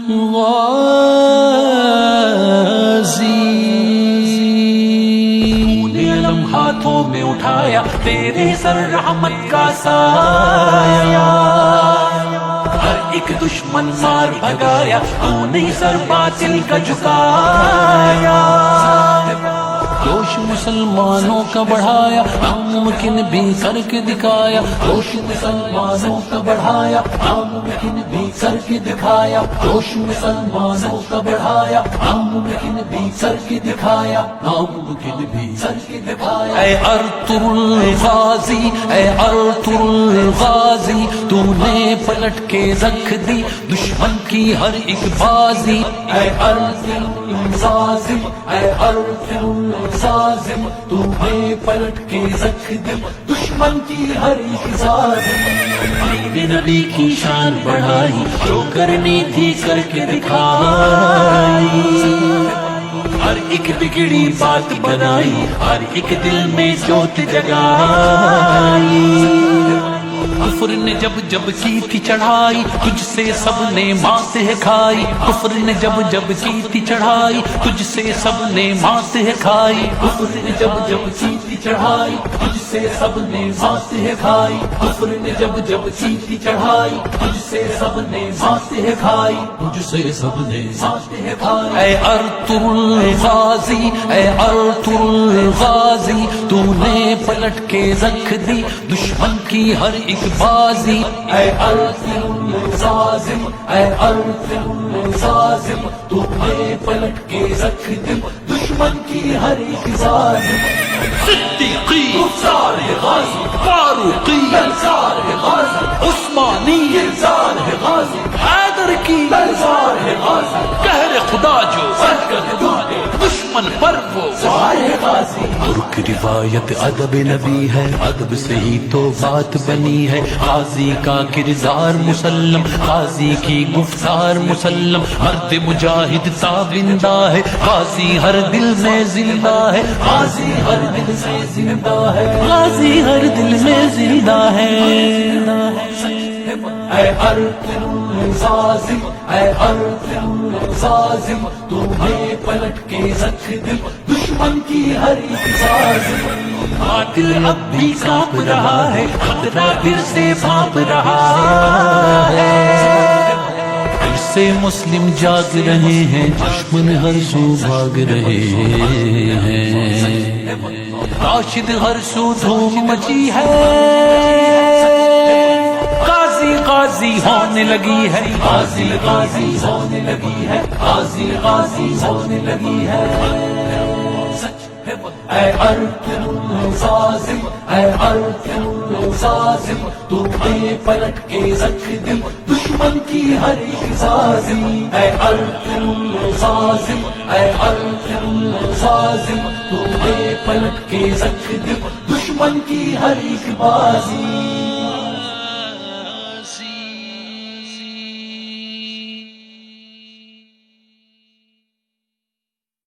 غازی نے علم ہاتھوں میں اٹھایا تیرے سر رحمت کا سایہ ہر ایک دشمن مار بھگایا تو نے سر باطل کا جھکایا جوش مسلمانوں کا بڑھایا ناممکن بھی کر کے دکھایا جوش مسلمانوں کا بڑھایا ناممکن بھی کر کے دکھایا جوش مسلمانوں کا بڑھایا ناممکن بھی کر کے دکھایا ناممکن بھی کر کے دکھایا اے ارطغرل الغازی اے ارطغرل الغازی تو نے پلٹ کے رکھ دی دشمن کی ہر ایک بازی اے ارطغرل الغازی اے ارطغرل الغازی تو نے پلٹ کے رکھ دی دشمن کی ہر ایک بازی میرے نبی کی شان بڑھائی جو کرنی تھی کر کے دکھائی ہر ایک بگڑی بات بنائی ہر ایک دل میں جوت جگائی کفر نے جب جب کی تھی چڑھائی تجھ سے سب نے مات ہے کھائی کفر نے جب جب کی تھی چڑھائی تجھ سے سب نے مات ہے کھائی کفر نے جب جب کی تھی چڑھائی تجھ سے سب نے مات ہے کھائی کفر نے جب جب کی تھی چڑھائی تجھ سے سب نے مات ہے کھائی تجھ سے سب نے مات ہے کھائی اے ارطغرل الغازی اے ارطغرل الغازی تو نے پلٹ کے رکھ دی دشمن کی ہر ایک بازی اے ارطغرل الغازی اے ارطغرل الغازی تو نے پلٹ کے رکھ دی دشمن کی ہر ایک بازی صدیقی گفتار غازی فاروقی الزار غازی عثمانی الزار غازی حیدر کی الزار غازی قہر خدا جو سرکت دے دشمن پر وہ غازی ترک روایت ادب نبی ہے ادب سے ہی تو بات بنی ہے غازی کا کردار مسلم غازی کی گفتار مسلم مرد مجاہد تابندہ ہے غازی ہر دل میں زندہ ہے غازی ہر دل میں زندہ ہے غازی ہر دل میں زندہ ہے اے ارطغرل الغازی اے ارطغرل الغازی تو نے پلٹ کے رکھ دی دشمن کی ہر ایک بازی باطل اب بھی کانپ رہا ہے خطرہ پھر سے بھانپ رہا ہے پھر سے مسلم جاگ رہے ہیں دشمن ہر سو بھاگ رہے ہیں راشد ہر سو دھوم مچی ہے غازی ہونے لگی ہے غازی غازی ہونے لگی ہے غازی غازی ہونے لگی ہے اے ارطغرل الغازی اے ارطغرل الغازی تو نے پلٹ کے رکھ دی دشمن کی ہر ایک بازی اے ارطغرل الغازی اے ارطغرل الغازی تو نے پلٹ کے رکھ دی دشمن کی ہر ایک بازی